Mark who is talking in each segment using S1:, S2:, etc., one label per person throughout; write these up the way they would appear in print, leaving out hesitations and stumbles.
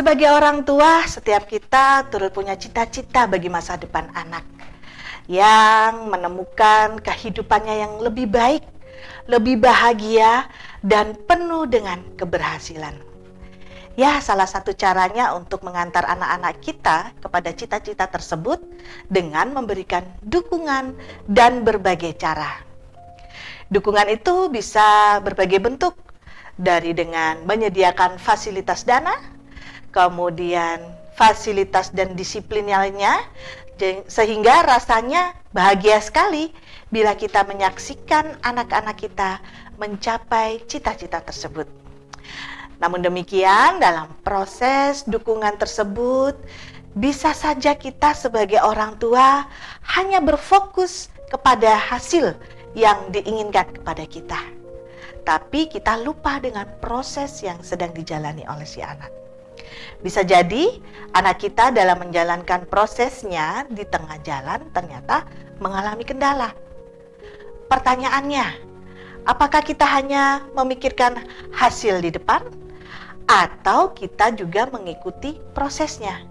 S1: Sebagai orang tua, setiap kita turut punya cita-cita bagi masa depan anak yang menemukan kehidupannya yang lebih baik, lebih bahagia, dan penuh dengan keberhasilan. Ya, salah satu caranya untuk mengantar anak-anak kita kepada cita-cita tersebut dengan memberikan dukungan dan berbagai cara. Dukungan itu bisa berbagai bentuk, dari dengan menyediakan fasilitas dana, kemudian fasilitas dan disiplin lainnya, sehingga rasanya bahagia sekali bila kita menyaksikan anak-anak kita mencapai cita-cita tersebut. Namun demikian, dalam proses dukungan tersebut, bisa saja kita sebagai orang tua hanya berfokus kepada hasil yang diinginkan kepada kita. Tapi kita lupa dengan proses yang sedang dijalani oleh si anak. Bisa jadi anak kita dalam menjalankan prosesnya di tengah jalan ternyata mengalami kendala. Pertanyaannya, apakah kita hanya memikirkan hasil di depan atau kita juga mengikuti prosesnya?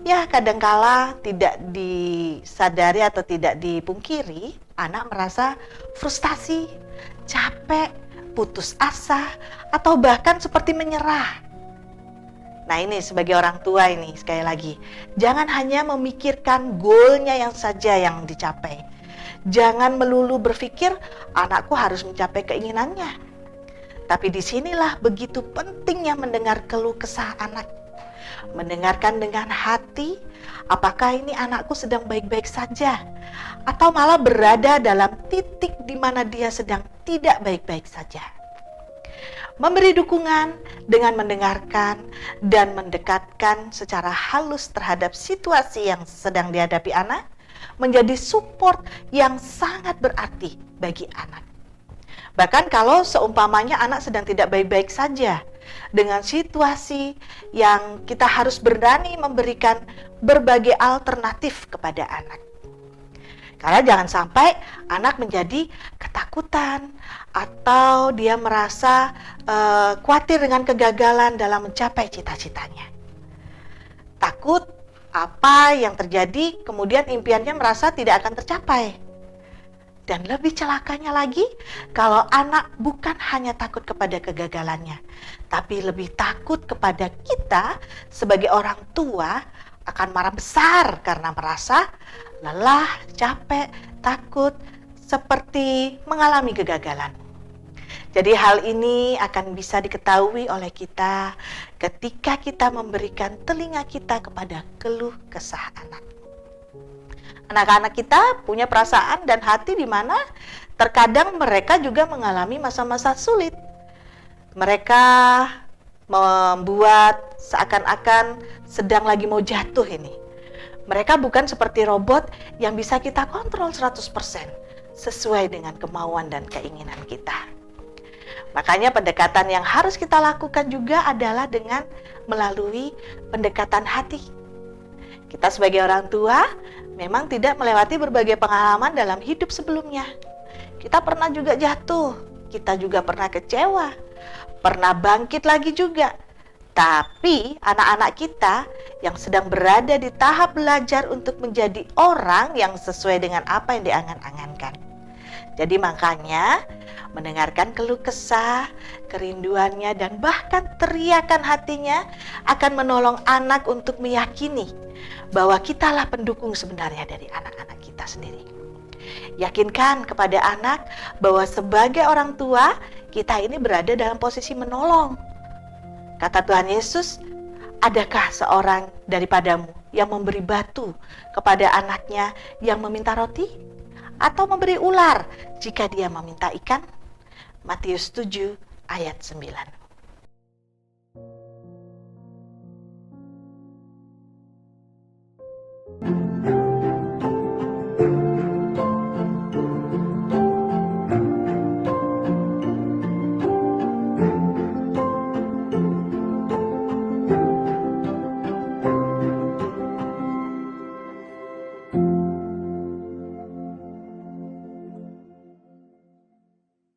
S1: Ya, kadangkala tidak disadari atau tidak dipungkiri, anak merasa frustasi, capek, putus asa, atau bahkan seperti menyerah. Nah, ini sebagai orang tua ini, sekali lagi, jangan hanya memikirkan goalnya yang saja yang dicapai. Jangan melulu berpikir anakku harus mencapai keinginannya. Tapi disinilah begitu pentingnya mendengar keluh kesah anak. Mendengarkan dengan hati, apakah ini anakku sedang baik-baik saja, atau malah berada dalam titik di mana dia sedang tidak baik-baik saja. Memberi dukungan dengan mendengarkan dan mendekatkan secara halus terhadap situasi yang sedang dihadapi anak, menjadi support yang sangat berarti bagi anak. Bahkan kalau seumpamanya anak sedang tidak baik-baik saja, dengan situasi yang kita harus berani memberikan berbagai alternatif kepada anak. Karena jangan sampai anak menjadi ketakutan atau dia merasa khawatir dengan kegagalan dalam mencapai cita-citanya. Takut apa yang terjadi, kemudian impiannya merasa tidak akan tercapai. Dan lebih celakanya lagi, kalau anak bukan hanya takut kepada kegagalannya, tapi lebih takut kepada kita sebagai orang tua akan marah besar karena merasa lelah, capek, takut, seperti mengalami kegagalan. Jadi hal ini akan bisa diketahui oleh kita ketika kita memberikan telinga kita kepada keluh kesah anak. Anak-anak kita punya perasaan dan hati di mana terkadang mereka juga mengalami masa-masa sulit. Mereka membuat seakan-akan sedang lagi mau jatuh ini. Mereka bukan seperti robot yang bisa kita kontrol 100% sesuai dengan kemauan dan keinginan kita. Makanya pendekatan yang harus kita lakukan juga adalah dengan melalui pendekatan hati. Kita sebagai orang tua memang tidak melewati berbagai pengalaman dalam hidup sebelumnya. Kita pernah juga jatuh, kita juga pernah kecewa, pernah bangkit lagi juga. Tapi anak-anak kita yang sedang berada di tahap belajar untuk menjadi orang yang sesuai dengan apa yang diangan-angankan. Jadi makanya mendengarkan keluh kesah, kerinduannya, dan bahkan teriakan hatinya akan menolong anak untuk meyakini bahwa kitalah pendukung sebenarnya dari anak-anak kita sendiri. Yakinkan kepada anak bahwa sebagai orang tua, kita ini berada dalam posisi menolong. Kata Tuhan Yesus, adakah seorang daripadamu yang memberi batu kepada anaknya yang meminta roti? Atau memberi ular jika dia meminta ikan? Matius 7 ayat 9.